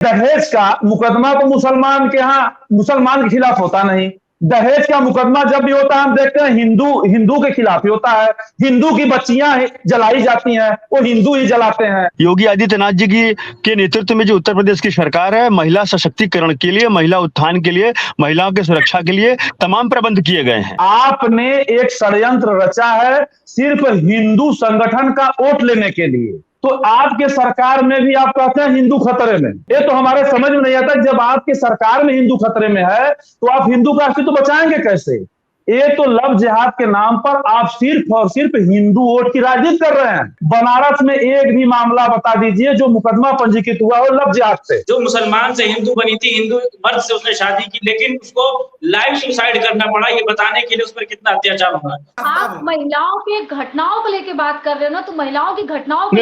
दहेज का मुकदमा तो मुसलमान के यहाँ मुसलमान के खिलाफ होता नहीं। दहेज का मुकदमा जब भी होता है हम देखते हैं हिंदू के खिलाफ ही होता है। हिंदू की बच्चियां जलाई जाती हैं, वो हिंदू ही जलाते हैं। योगी आदित्यनाथ जी के नेतृत्व में जो उत्तर प्रदेश की सरकार है, महिला सशक्तिकरण के लिए, महिला उत्थान के लिए, महिलाओं की सुरक्षा के लिए तमाम प्रबंध किए गए हैं। आपने एक षड्यंत्र रचा है सिर्फ हिंदू संगठन का वोट लेने के लिए। तो आपके सरकार में भी आप कहते हैं हिंदू खतरे में। ये तो हमारे समझ में नहीं आता, जब आपकी सरकार में हिंदू खतरे में है तो आप हिंदू का अस्तित्व बचाएंगे कैसे? ये तो लव जिहाद के नाम पर आप सिर्फ और सिर्फ हिंदू वोट की राजनीति कर रहे हैं। बनारस में एक भी मामला बता दीजिए जो मुकदमा पंजीकृत हुआ हो लव जिहाद से। जो मुसलमान से हिंदू बनी थी, हिंदू मर्द से उसने शादी की, लेकिन उसको लाइव सुसाइड करना पड़ा, ये बताने के लिए उस पर कितना अत्याचार हुआ। आप महिलाओं की घटनाओं को लेके बात कर रहे हो ना, तो महिलाओं की घटनाओं को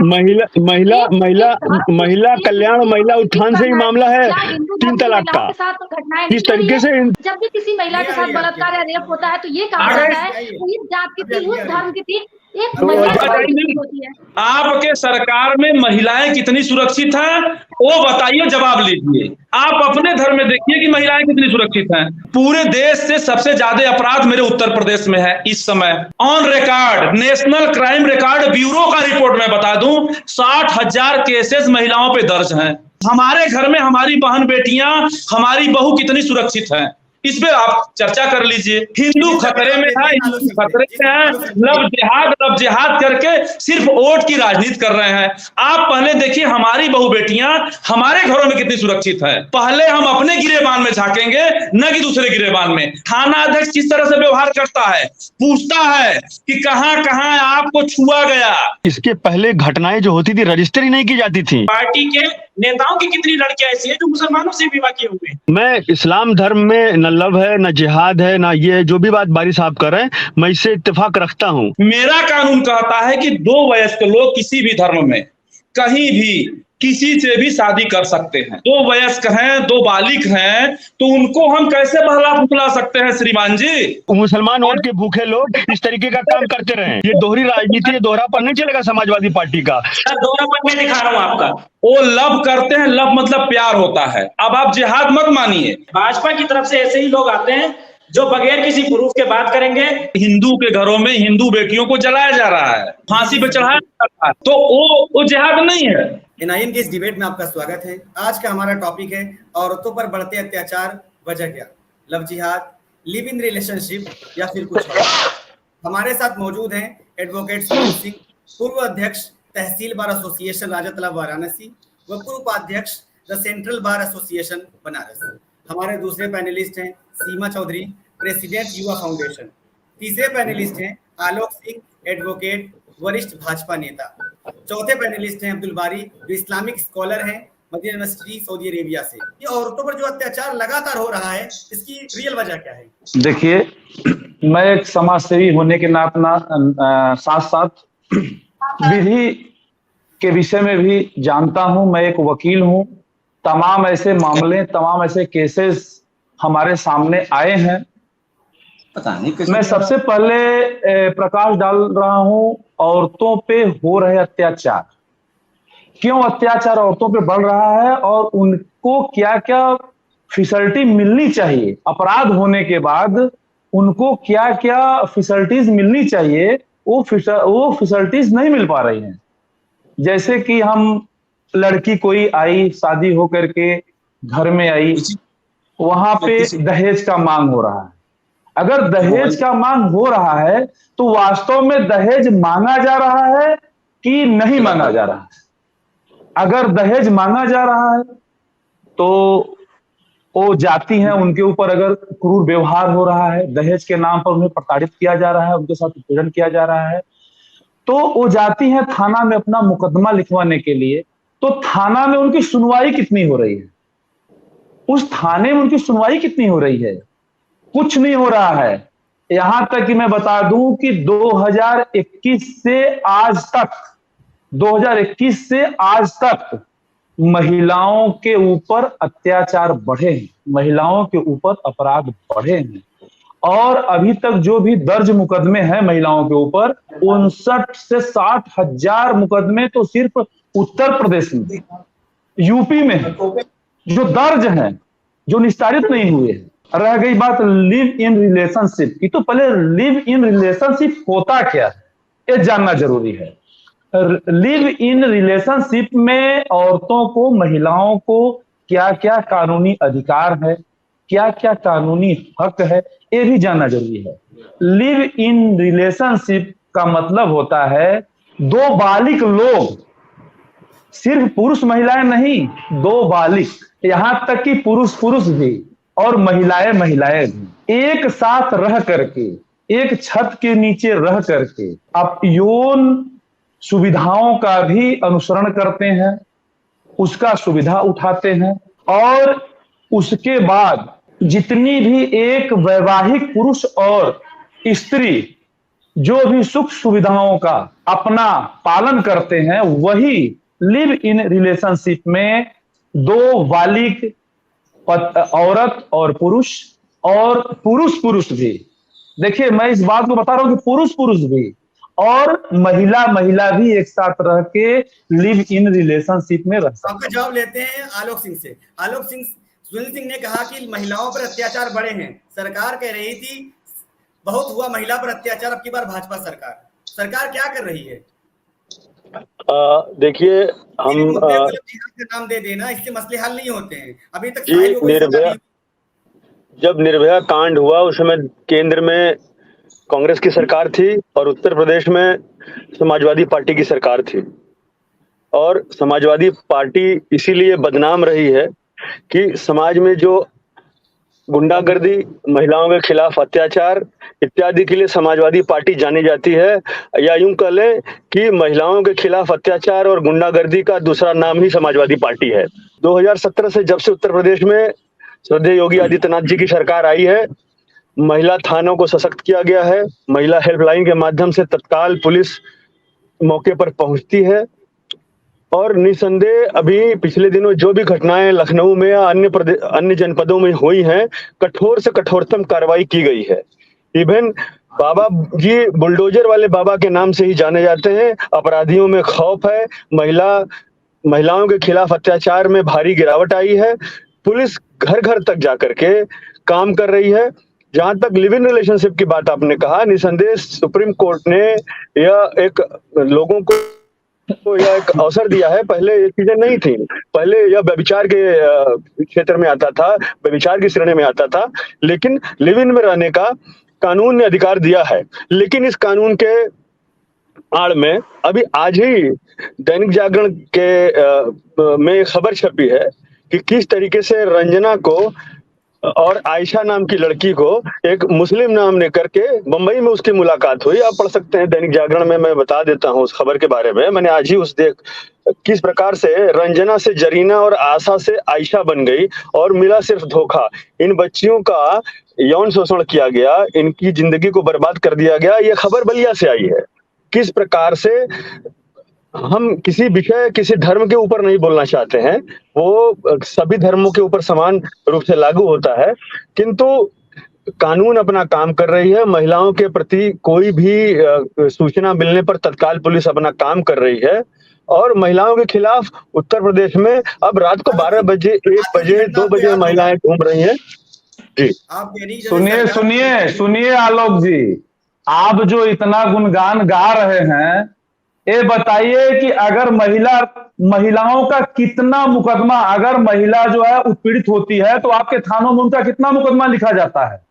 महिला कल्याण, महिला उत्थान से ही मामला है 3 तलाक का। घटनाएं किस तरीके से जब भी किसी महिला के साथ बलात्कार या रेप होता है तो ये कहा जाता है इस जात की थी, उस धर्म की थी, एक महिला होती है। आपके सरकार में महिलाएं कितनी सुरक्षित हैं वो बताइए, जवाब लीजिए। आप अपने धर्म में देखिए कि महिलाएं कितनी सुरक्षित हैं। पूरे देश से सबसे ज्यादा अपराध मेरे उत्तर प्रदेश में है इस समय। On record national crime record bureau का रिपोर्ट मैं बता दूं, 60,000 केसेस महिलाओं पे दर्ज हैं। हमारे घर में हमारी बहन बेटियां, हमारी बहू कितनी सुरक्षित हैं, इस पे आप चर्चा कर लीजिए। हिंदू खतरे में है, हिंदू खतरे में है। लव जिहाद करके सिर्फ वोट की राजनीति कर रहे हैं। आप पहले देखिए हमारी बहू बेटियां हमारे घरों में कितनी सुरक्षित है। पहले हम अपने गिरेबान में झांकेंगे, न कि दूसरे गिरेबान में। थाना अध्यक्ष किस तरह से व्यवहार करता है, पूछता है कि कहां कहां आपको छुआ गया। इसके पहले घटनाएं जो होती थी रजिस्टर ही नहीं की जाती थी। पार्टी के नेताओं की कितनी लड़कियां ऐसी है जो मुसलमानों से विवाह किए हुए। मैं इस्लाम धर्म में न लव है, न जिहाद है, न ये जो भी बात बारी साहब कर रहे हैं, मैं इससे इत्तेफाक रखता हूं। मेरा कानून कहता है कि 2 वयस्क लोग किसी भी धर्म में कहीं भी किसी से भी शादी कर सकते हैं। 2 वयस्क हैं, 2 बालिक हैं, तो उनको हम कैसे बहला फुसला सकते हैं श्रीमान जी? मुसलमान वोट के भूखे लोग इस तरीके का काम करते रहे। ये दोहरी राजनीति, ये दोहरापन नहीं चलेगा समाजवादी पार्टी का। दोहरापन मैं दिखा रहा हूँ आपका। वो लव करते हैं, लव मतलब प्यार होता है। अब आप जिहाद मत मानिए। भाजपा की तरफ से ऐसे ही लोग आते हैं जो बगैर किसी प्रूफ के बात करेंगे। हिंदू के घरों में हिंदू बेटियों को जलाया जा रहा है, फांसी पे चढ़ाया जा रहा है, तो वो जिहाद नहीं है। एनआईएन के इस डिबेट में आपका स्वागत है। आज का हमारा टॉपिक है औरतों पर बढ़ते अत्याचार, वजह क्या? लव जिहाद, लिव इन रिलेशनशिप या फिर कुछ और। हमारे साथ मौजूद हैं एडवोकेट सुनील सिंह, पूर्व अध्यक्ष तहसील बार एसोसिएशन राजतलाब वाराणसी व पूर्व उपाध्यक्ष the central bar association Banaras. हमारे दूसरे पैनलिस्ट हैं सीमा चौधरी, प्रेसिडेंट युवा फाउंडेशन। तीसरे पैनलिस्ट हैं आलोक सिंह, एडवोकेट, वरिष्ठ भाजपा नेता। चौथे पैनलिस्ट हैं अब्दुल बारी, जो इस्लामिक स्कॉलर हैं, मदीना यूनिवर्सिटी सऊदी अरेबिया से। ये औरतों पर जो अत्याचार लगातार हो रहा है, इसकी रियल वजह क्या है? देखिए, मैं एक समाज सेवी होने के नाते साथ साथ विधि के विषय में भी जानता हूं। मैं एक वकील हूं। तमाम ऐसे मामले, तमाम ऐसे केसेस हमारे सामने आए हैं। मैं सबसे पहले प्रकाश डाल रहा हूं औरतों पे हो रहे अत्याचार। क्यों अत्याचार औरतों पे बढ़ रहा है और उनको क्या क्या फैसिलिटी मिलनी चाहिए, अपराध होने के बाद उनको क्या क्या फैसिलिटीज मिलनी चाहिए, वो फैसिलिटीज नहीं मिल पा रही हैं। जैसे कि हम लड़की कोई आई, शादी होकर के घर में आई, वहां पे दहेज का मांग हो रहा है। अगर दहेज का मांग हो रहा है तो वास्तव में दहेज मांगा जा रहा है कि नहीं मांगा जा रहा है? अगर दहेज मांगा जा रहा है तो वो जाती हैं, उनके ऊपर अगर क्रूर व्यवहार हो रहा है, दहेज के नाम पर उन्हें प्रताड़ित किया जा रहा है, उनके साथ उत्पीड़न किया जा रहा है, तो वो जाती हैं थाना में अपना मुकदमा लिखवाने के लिए। तो थाना में उनकी सुनवाई कितनी हो रही है? उस थाने में उनकी सुनवाई कितनी हो रही है? कुछ नहीं हो रहा है। यहां तक कि मैं बता दूं कि 2021 से आज तक महिलाओं के ऊपर अत्याचार बढ़े हैं, महिलाओं के ऊपर अपराध बढ़े हैं। और अभी तक जो भी दर्ज मुकदमे हैं महिलाओं के ऊपर, 59 से 60 हजार मुकदमे तो सिर्फ उत्तर प्रदेश में, यूपी में जो दर्ज है, जो निस्तारित नहीं हुए हैं। रह गई बात लिव इन रिलेशनशिप की, तो पहले लिव इन रिलेशनशिप होता क्या है ये जानना जरूरी है। लिव इन रिलेशनशिप में औरतों को, महिलाओं को क्या क्या कानूनी अधिकार है, क्या क्या कानूनी हक है, ये भी जानना जरूरी है। लिव इन रिलेशनशिप का मतलब होता है दो बालिग लोग, सिर्फ पुरुष महिलाएं नहीं, दो बालिग, यहां तक कि पुरुष पुरुष भी और महिलाएं महिलाएं भी एक साथ रह करके, एक छत के नीचे रह करके आप यौन सुविधाओं का भी अनुसरण करते हैं, उसका सुविधा उठाते हैं, और उसके बाद जितनी भी एक वैवाहिक पुरुष और स्त्री जो भी सुख सुविधाओं का अपना पालन करते हैं, वही लिव इन रिलेशनशिप में दो बालिग औरत और पुरुष पुरुष भी, देखिए मैं इस बात को बता रहा हूं कि पुरुष पुरुष भी और महिला महिला भी एक साथ रह के लिव इन रिलेशनशिप में रह सकते हैं। आपका जवाब लेते हैं आलोक सिंह से। आलोक सिंह, सुनील सिंह ने कहा कि महिलाओं पर अत्याचार बढ़े हैं, सरकार कह रही थी बहुत हुआ महिला पर अत्याचार, अब की बार भाजपा सरकार क्या कर रही है? देखिए हम नाम दे देना, इससे मसले हल नहीं होते हैं अभी तक। निर्भया, जब निर्भया कांड हुआ उस समय केंद्र में कांग्रेस की सरकार थी और उत्तर प्रदेश में समाजवादी पार्टी की सरकार थी, और समाजवादी पार्टी इसीलिए बदनाम रही है कि समाज में जो गुंडागर्दी, महिलाओं के खिलाफ अत्याचार इत्यादि के लिए समाजवादी पार्टी जानी जाती है, या यूं कह लें कि महिलाओं के खिलाफ अत्याचार और गुंडागर्दी का दूसरा नाम ही समाजवादी पार्टी है। 2017 से जब से उत्तर प्रदेश में श्रद्धेय योगी आदित्यनाथ जी की सरकार आई है, महिला थानों को सशक्त किया गया है, महिला हेल्पलाइन के माध्यम से तत्काल पुलिस मौके पर पहुंचती है, और निसंदेह अभी पिछले दिनों जो भी घटनाएं लखनऊ में या अन्य जनपदों में हुई हैं, कठोर से कठोरतम कार्रवाई की गई है। इवन बाबा जी बुलडोजर वाले बाबा के नाम से ही जाने जाते हैं। अपराधियों में खौफ है, महिलाओं के खिलाफ अत्याचार में भारी गिरावट आई है, पुलिस घर घर तक जाकर के काम कर रही है। जहां तक लिव इन रिलेशनशिप की बात आपने कहा, निसंदेह सुप्रीम कोर्ट ने यह एक लोगों को यह एक अवसर दिया है। पहले ये चीजें नहीं थी, पहले यह व्यभिचार के क्षेत्र में आता था, व्यभिचार की श्रेणी में आता था, लेकिन लिव इन में रहने का कानून ने अधिकार दिया है। लेकिन इस कानून के आड़ में अभी आज ही दैनिक जागरण के में खबर छपी है कि किस तरीके से रंजना को और आयशा नाम की लड़की को एक मुस्लिम नाम ने करके बंबई में उसकी मुलाकात हुई। आप पढ़ सकते हैं दैनिक जागरण में, मैं बता देता हूं उस खबर के बारे में। मैंने आज ही किस प्रकार से रंजना से जरीना और आशा से आयशा बन गई और मिला सिर्फ धोखा। इन बच्चियों का यौन शोषण किया गया, इनकी जिंदगी को बर्बाद कर दिया गया। ये खबर बलिया से आई है। किस प्रकार से हम किसी विषय, किसी धर्म के ऊपर नहीं बोलना चाहते हैं, वो सभी धर्मों के ऊपर समान रूप से लागू होता है, किंतु कानून अपना काम कर रही है। महिलाओं के प्रति कोई भी सूचना मिलने पर तत्काल पुलिस अपना काम कर रही है, और महिलाओं के खिलाफ उत्तर प्रदेश में अब रात को 12 बजे, 1 बजे, 2 बजे महिलाएं घूम रही हैं। जी सुनिए आलोक जी, आप जो इतना गुणगान गा रहे हैं, ये बताइए कि अगर महिलाओं का कितना मुकदमा, अगर महिला जो है उत्पीड़ित होती है तो आपके थानों में उनका कितना मुकदमा लिखा जाता है?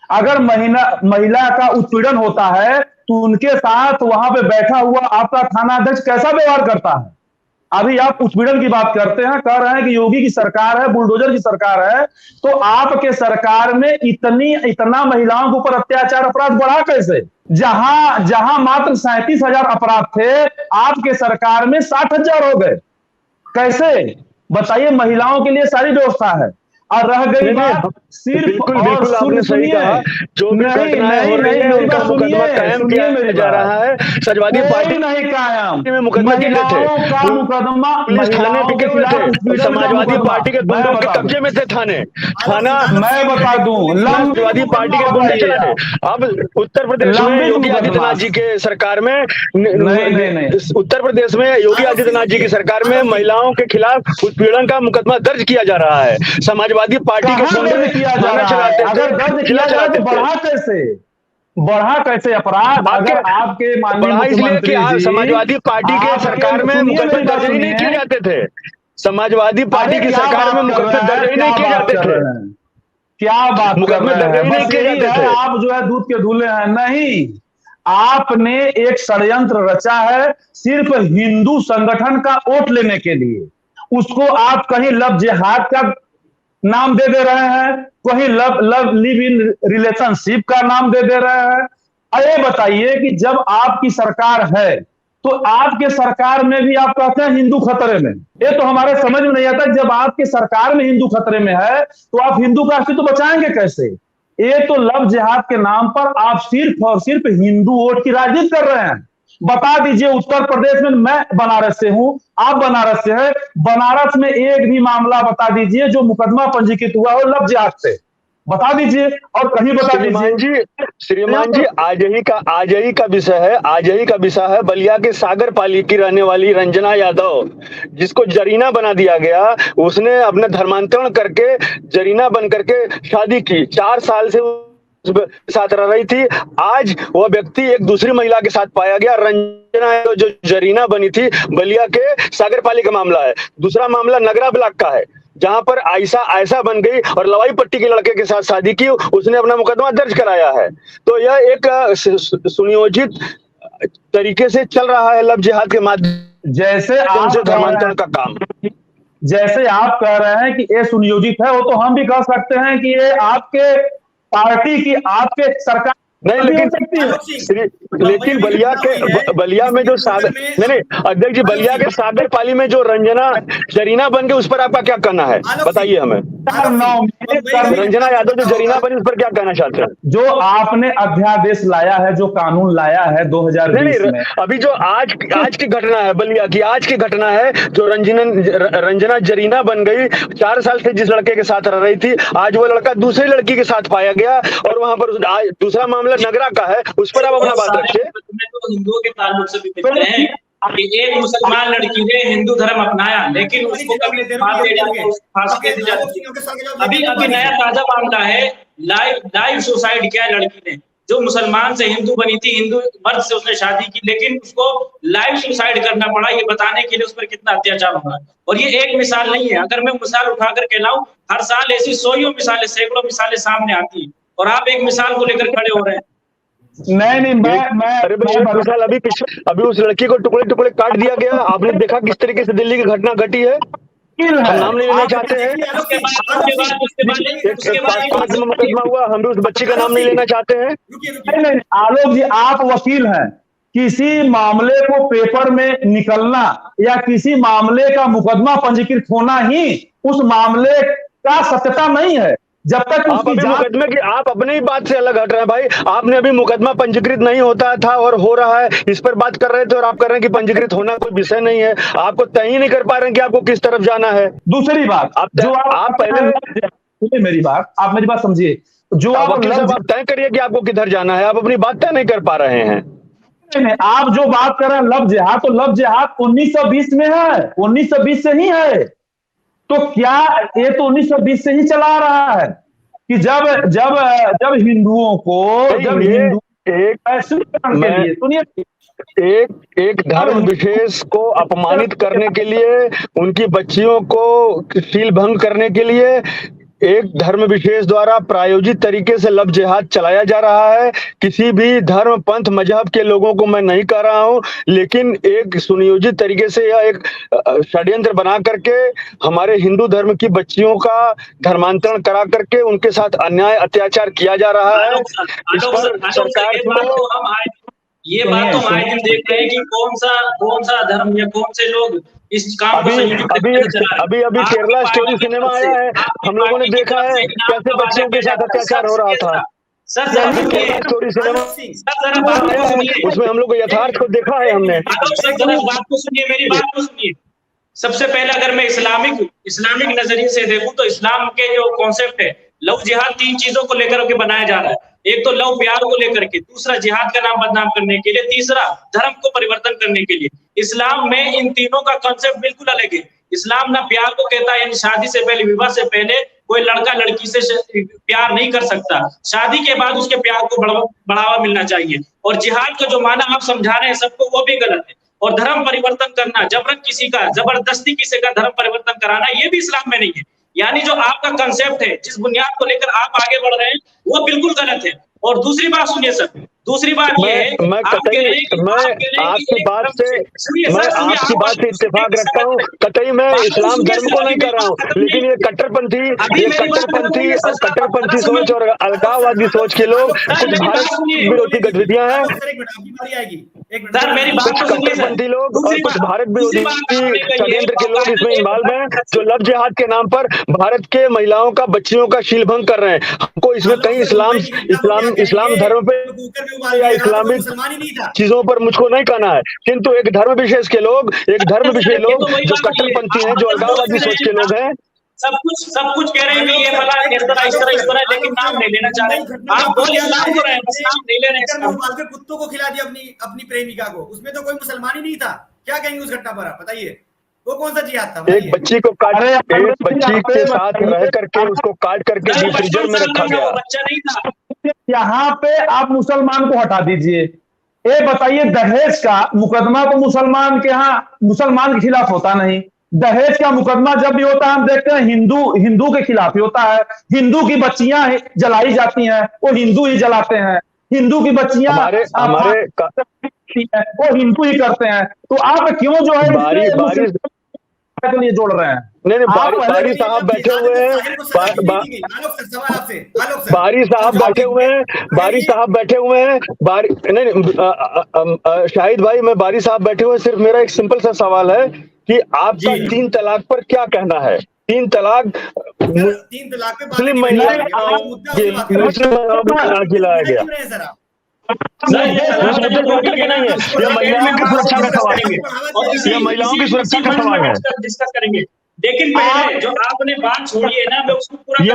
अगर महिला का उत्पीड़न होता है तो उनके साथ वहां पे बैठा हुआ आपका थाना अध्यक्ष कैसा व्यवहार करता है? अभी आप उत्पीड़न की बात करते हैं, कह रहे हैं कि योगी की सरकार है, बुलडोजर की सरकार है, तो आपके सरकार में इतना महिलाओं के ऊपर अत्याचार अपराध बढ़ा कैसे? जहां मात्र 37,000 अपराध थे, आपके सरकार में 60,000 हो गए। कैसे बताइए? महिलाओं के लिए सारी व्यवस्था है। और रह गई बात सिर्फ बिल्कुल और बिल्कुल आपने सही कहा। जो भी घटनाएं हो रही है उनका मुकदमा कायम किया जा रहा है। समाजवादी पार्टी नहीं कायम में मुकदमा टिके थे, महिलाओं का मुकदमा पुलिस थाने टिके हुए थे, समाजवादी पार्टी के गुंडों के कब्जे में थे थाने, थाना मैं बता दूं समाजवादी पार्टी के गुंडे चलाते। अब उत्तर प्रदेश में योगी आदित्यनाथ जी के सरकार में नहीं। उत्तर प्रदेश में योगी आदित्यनाथ जी की सरकार में महिलाओं के खिलाफ उत्पीड़न का मुकदमा दर्ज किया जा रहा है। समाजवादी पार्टी के गुंडे थाना चलाते थे, किला चलाते थे। बढ़ा कैसे अपराध? अगर आपके बढ़ा इसलिए कि समाजवादी पार्टी के सरकार में मुकदमे दर्ज ही नहीं किए जाते थे। समाजवादी पार्टी की सरकार में मुकदमे दर्ज ही नहीं किए जाते थे। क्या बात मुकदमे दर्ज ही नहीं किए जाते थे। आप जो है दूध के धुले हैं। नहीं, आपने एक षड्यंत्र रचा है सिर्फ हिंदू संगठन का वोट लेने के लिए। उसको आप कहीं लव जिहाद का नाम दे रहे हैं, कहीं लिव इन रिलेशनशिप का नाम दे रहे हैं। अरे बताइए कि जब आपकी सरकार है तो आपके सरकार में भी आप कहते हैं हिंदू खतरे में। ये तो हमारे समझ में नहीं आता। जब आपकी सरकार में हिंदू खतरे में है तो आप हिंदू का अस्तित्व बचाएंगे कैसे? ये तो लव जिहाद के नाम पर आप सिर्फ और सिर्फ हिंदू वोट की राजनीति कर रहे हैं। बता दीजिए, उत्तर प्रदेश में, मैं बनारस से हूं, आप बनारस से हैं, बनारस में एक भी मामला बता दीजिए जो मुकदमा पंजीकृत हुआ हो लव जिहाद से, बता दीजिए। और कहीं बता दीजिए। श्रीमान जी आज ही का विषय है बलिया के सागर पाली की रहने वाली रंजना यादव, जिसको जरीना बना दिया गया। उसने अपने धर्मांतरण करके जरीना बन करके शादी की, 4 साल से साथ रह रही थी। आज वह व्यक्ति एक दूसरी महिला के साथ पाया गया। रंजना जो जरीना बनी थी, बलिया के सागरपाली का मामला है। दूसरा मामला नगरा ब्लॉक का है, जहां पर आयशा बन गई और लवाई पट्टी के लड़के के साथ शादी की, उसने अपना मुकदमा दर्ज कराया है। तो यह एक सुनियोजित तरीके से चल रहा है लव जिहाद के माध्यम जैसे आप धर्मांतरण का काम। जैसे आप कह रहे हैं कि ये सुनियोजित है, वो तो हम भी कह सकते हैं कि ये आपके पार्टी की, आपके सरकार नहीं, लेकिन बलिया में जो अध्यक्ष जी, बलिया के सागर पाली में जो रंजना जरीना बन गई, उस पर आपका क्या कहना है? बताइए हमें। रंजना यादव जो जरीना बनी, उस पर क्या कहना चाहते हैं? जो आपने अध्यादेश लाया है, जो कानून लाया है 2020 में, अभी जो आज की घटना है, बलिया की आज की घटना है, जो रंजना जरीना बन गई, 4 साल से जिस लड़के के साथ रह रही थी, आज वो लड़का दूसरी लड़की के साथ पाया गया। और वहां पर दूसरा मामला नगरा का है, उस पर आप अपना बात रखिए। तो हिंदुओं के ताल्लुक से भी देखते हैं कि एक मुसलमान लड़की ने हिंदू धर्म अपनाया, लेकिन उसको कभी फांसी दे दी जाती है। अभी नया ताजा मामला है, लाइव सुसाइड किया लड़की ने, जो मुसलमान से हिंदू बनी थी, हिंदू मर्द से उसने शादी की, लेकिन उसको लाइव सुसाइड करना पड़ा, ये बताने के लिए उस पर कितना अत्याचार होगा। और ये एक मिसाल नहीं है। अगर मैं मिसाल उठाकर कहलाऊं, हर साल ऐसी सौयों मिसालें, सैकड़ों मिसालें सामने आती है, और आप एक मिसाल को लेकर खड़े हो रहे हैं। नहीं, अभी उस लड़की को टुकड़े टुकड़े काट दिया गया। आपने देखा किस तरीके से दिल्ली की घटना घटी है। हम नाम नहीं लेना चाहते हैं, मुकदमा हुआ, हम भी उस बच्ची का नाम नहीं लेना चाहते हैं। नहीं, आलोक जी, आप वकील हैं। किसी मामले को पेपर में निकलना या किसी मामले का मुकदमा पंजीकृत होना ही उस मामले का सत्यता नहीं है। जब तक उसकी मुकदमे की, आप अपनी ही बात से अलग हट रहे हैं भाई। आपने अभी मुकदमा पंजीकृत नहीं होता था और हो रहा है, इस पर बात कर रहे थे, और आप कर रहे हैं कि पंजीकृत होना कोई विषय नहीं है। आपको तय ही नहीं कर पा रहे हैं कि आपको किस तरफ जाना है। दूसरी बात, आप पहले मेरी बात, आप मेरी बात समझिए। जो आप तय करिए कि आपको किधर जाना है, आप अपनी बात तय नहीं कर पा रहे हैं। आप जो बात कर रहे हैं लव जिहाद, तो लव जिहाद 1920 में है, 1920 से ही है। तो क्या ये तो 1920 से ही चला रहा है कि जब हिंदुओं को, एक धर्म विशेष को अपमानित करने के लिए, उनकी बच्चियों को शील भंग करने के लिए एक धर्म विशेष द्वारा प्रायोजित तरीके से लव जिहाद चलाया जा रहा है। किसी भी धर्म, पंथ, मजहब के लोगों को मैं नहीं कह रहा हूं, लेकिन एक सुनियोजित तरीके से यह एक षड्यंत्र बना करके हमारे हिंदू धर्म की बच्चियों का धर्मांतरण करा करके उनके साथ अन्याय अत्याचार किया जा रहा है। इस पर सरकार ये बात तो हम आए दिन देख रहे हैं कि कौन सा धर्म या कौन से लोग इस काम को अभी केरला स्टोरी सिनेमा आया है, हम लोगों ने देखा है कैसे बच्चों के साथ अत्याचार हो रहा था। सर जरा स्टोरी सिनेमा सुनिए, उसमें हम लोग को यथार्थ को देखा है हमने। बात को सुनिए, मेरी बात को सुनिए। सबसे पहले अगर मैं इस्लामिक नजरिए से देखूं तो इस्लाम के जो कॉन्सेप्ट है, लव जिहाद 3 चीजों को लेकर के बनाया जा रहा है। एक तो लव प्यार को लेकर के, दूसरा जिहाद का नाम बदनाम करने के लिए, तीसरा धर्म को परिवर्तन करने के लिए। इस्लाम में इन तीनों का कॉन्सेप्ट बिल्कुल अलग है। इस्लाम ना प्यार को कहता है, शादी से पहले, विवाह से पहले कोई लड़का लड़की से प्यार नहीं कर सकता, शादी के बाद उसके प्यार को बढ़ावा मिलना चाहिए। और जिहाद का जो माना आप समझा रहे हैं सबको, वो भी गलत है। और धर्म परिवर्तन करना, जबरदस्ती किसी का धर्म परिवर्तन कराना, ये भी इस्लाम में नहीं है। यानी जो आपका कंसेप्ट है, जिस बुनियाद को लेकर आप आगे बढ़ रहे हैं, वो बिल्कुल गलत है। और दूसरी बात सुनिए सर, दूसरी बात ये है, मैं आपकी बात से इत्तेफाक रखता हूँ। कतई मैं इस्लाम धर्म को नहीं कर रहा हूँ, लेकिन ये कट्टरपंथी सोच और अलगाववादी सोच के लोग कुछ भारत विरोधी गतिविधियां हैं। कट्टरपंथी लोग और कुछ भारत विरोधी षड्यंत्र के लोग इसमें इन्वॉल्व हैं, जो लव जिहाद के नाम पर भारत के महिलाओं का, बच्चियों का शीलभंग कर रहे हैं। हमको इसमें कहीं इस्लाम धर्म पे या इस्लामिक चीजों पर मुझको नहीं कहना है, किंतु एक धर्म विशेष लोग जो कट्टरपंथी हैं, जो अलगाववादी सोच के लोग हैं, सब कुछ कह रहे हैं कि ये फला इस तरह, लेकिन नाम नहीं लेना चाह रहे। आप बोल इस्लाम को रहे हैं, नाम नहीं ले रहे हैं। कुत्तों को खिला दिया अपनी प्रेमिका को, उसमें तो कोई मुसलमान ही नहीं था। क्या कहेंगे उस घटना पर, आप बताइए, वो कौन सा जिहाद था? एक बच्ची के साथ रह करके उसको काट करके फ्रीजर में रखा गया। बच्चा नहीं था। यहाँ पे आप मुसलमान को हटा दीजिए, ये बताइए दहेज का मुकदमा तो मुसलमान के खिलाफ होता नहीं। दहेज का मुकदमा जब भी होता है, हम देखते हैं हिंदू के खिलाफ ही होता है। हिंदू की बच्चियां जलाई जाती हैं, वो हिंदू ही जलाते हैं। हिंदू की बच्चियां वो हिंदू ही करते हैं। तो आप क्यों जो है के लिए जोड़ रहे हैं? नहीं, बारी साहब बैठे हुए हैं, शाहिद भाई, मैं बारी साहब बैठे हुए, सिर्फ मेरा एक सिंपल सा सवाल है कि आपका 3 तलाक पर क्या कहना है? 3 तलाक मुस्लिम महिलाएं खिलाया गया। महिलाओं की सुरक्षा का सवाल है, ये महिलाओं की सुरक्षा का सवाल है, डिस्कस करेंगे। लेकिन पहले जो आपने बात छोड़ी है ना, मैं उसको पूरा ये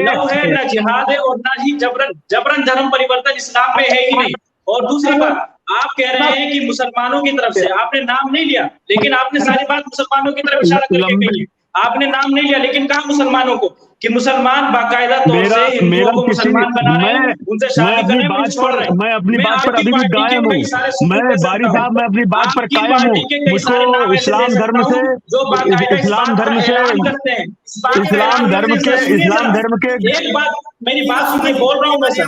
लव है ना जिहाद है, और ना ही जबरन धर्म परिवर्तन इस्लाम में है ही नहीं। और दूसरी बात, आप कह रहे हैं कि मुसलमानों की तरफ से, आपने नाम नहीं लिया, लेकिन आपने सारी बात मुसलमानों की तरफ इशारा करके कही। आपने नाम नहीं लिया, लेकिन कहा मुसलमानों को, कि मुसलमान बाकायदा तौर से हिंदुओं को मुसलमान बना रहे हैं, उनसे शादी करने में छोड़ रहे हैं। मैं अपनी बात पर अभी भी कायम हूँ। मैं बारी साहब, मैं अपनी बात पर कायम हूँ। मुझको इस्लाम धर्म के एक बात, मेरी बात सुनिए, बोल रहा हूँ मैं सर,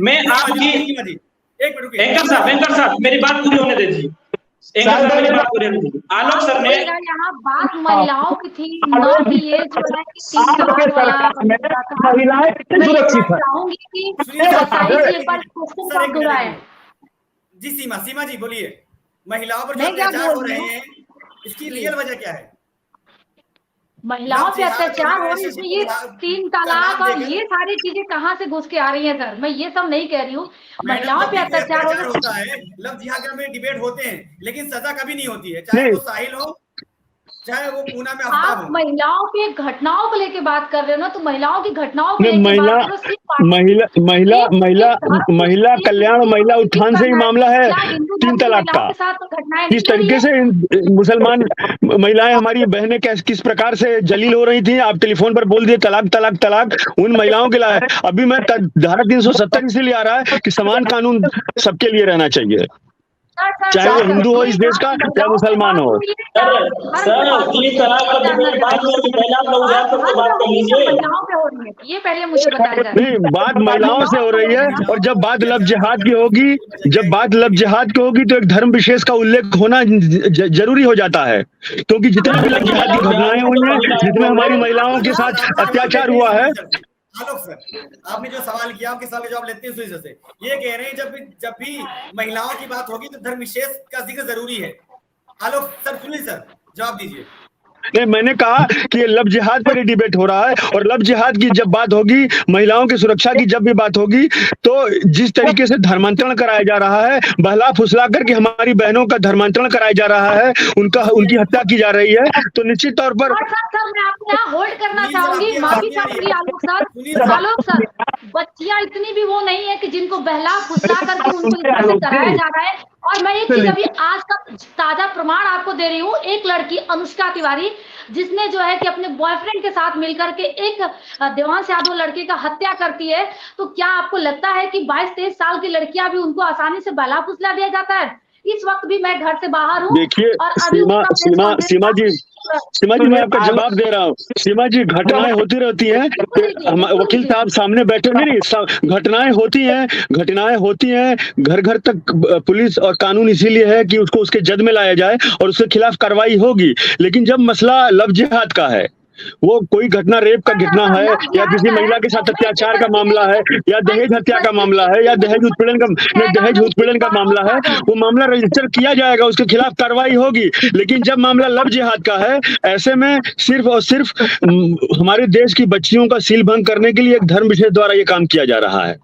मैं आपकी एंकर साहब मेरी बात पूरी होने दीजिए। आलोक सर ने यहाँ बात महिलाओं की थी, न कि ये जो है महिलाएं कितनी सुरक्षित है? जी सीमा जी बोलिए, महिलाओं पर जो अत्याचार हो रहे हैं, इसकी रियल वजह क्या है? महिलाओं पे अत्याचार हो रही है, ये 3 तलाक और ये सारी चीजें कहाँ से घुस के आ रही हैं सर? मैं ये सब नहीं कह रही हूँ। महिलाओं पे अत्याचार होता है, लव जिहाद में डिबेट होते हैं, लेकिन सजा कभी नहीं होती है, चाहे वो साहिल हो, चाहे वो पूना में आप महिलाओं की घटनाओं को लेके बात कर रहे हो ना, तो महिलाओं की घटनाओं को लेके महिला कल्याण, महिला उत्थान से ही मामला है 3 तलाक का। इस तरीके से मुसलमान महिलाएं, हमारी बहनें किस प्रकार से जलील हो रही थी, आप टेलीफोन पर बोल दिए तलाक तलाक तलाक, उन महिलाओं के लिए। अभी मैं धारा 370 इसलिए आ रहा है कि समान कानून सबके लिए रहना चाहिए, चाहे वो हिंदू हो इस देश का, या मुसलमान हो। ये पहले मुझे बताया। नहीं, बात महिलाओं से हो रही है, और जब बात लव जिहाद की होगी, तो एक धर्म विशेष का उल्लेख होना जरूरी हो जाता है, क्योंकि जितने भी लव जिहाद की घटनाएं हुई हैं, जितने हमारी महिलाओं के साथ अत्याचार हुआ है। आलोक सर, आपने जो सवाल किया, आपके सवाल का जवाब लेते हैं उस वजह से। ये कह रहे हैं जब भी महिलाओं की बात होगी तो धर्म विशेष का जिक्र जरूरी है। आलोक सर सुनिए सर, जवाब दीजिए। नहीं, मैंने कहा कि ये लव जिहाद पर ही डिबेट हो रहा है, और लव जिहाद की जब बात होगी, महिलाओं की सुरक्षा की जब भी बात होगी, तो जिस तरीके से धर्मांतरण कराया जा रहा है, बहला फुसला करके हमारी बहनों का धर्मांतरण कराया जा रहा है, उनकी हत्या की जा रही है, तो निश्चित तौर पर सर मैं आपको यहाँ होल्ड करना चाहूंगी, माफी चाहूंगी आलोक सर, बच्चियां इतनी भी वो नहीं है कि जिनको बहला फुसला करके उनको इस तरह से कराया जा रहा है। और मैं एक चीज अभी आज का ताजा प्रमाण आपको दे रही हूँ, एक लड़की अनुष्का तिवारी जिसने जो है कि अपने बॉयफ्रेंड के साथ मिलकर के एक देवांश यादव लड़के का हत्या करती है, तो क्या आपको लगता है कि 22-23 साल की लड़कियां भी उनको आसानी से बहला फुसला दिया जाता है? इस वक्त भी मैं घर से बाहर हूँ। देखिए सीमा जी मैं आपका जवाब दे रहा हूँ। सीमा जी, घटनाएं होती रहती हैं, वकील साहब सामने बैठे, नहीं घटनाएं होती हैं, घर घर तक पुलिस और कानून इसीलिए है कि उसको उसके जद में लाया जाए और उसके खिलाफ कार्रवाई होगी। लेकिन जब मसला लव जिहाद का है, वो कोई घटना रेप का घटना है, या किसी महिला के साथ अत्याचार का मामला है, या दहेज हत्या का मामला है, या दहेज उत्पीड़न का मामला है, वो मामला रजिस्टर किया जाएगा, उसके खिलाफ कार्रवाई होगी। लेकिन जब मामला लव जिहाद का है, ऐसे में सिर्फ और सिर्फ हमारे देश की बच्चियों का सील भंग करने के लिए एक धर्म विशेष द्वारा ये काम किया जा रहा है।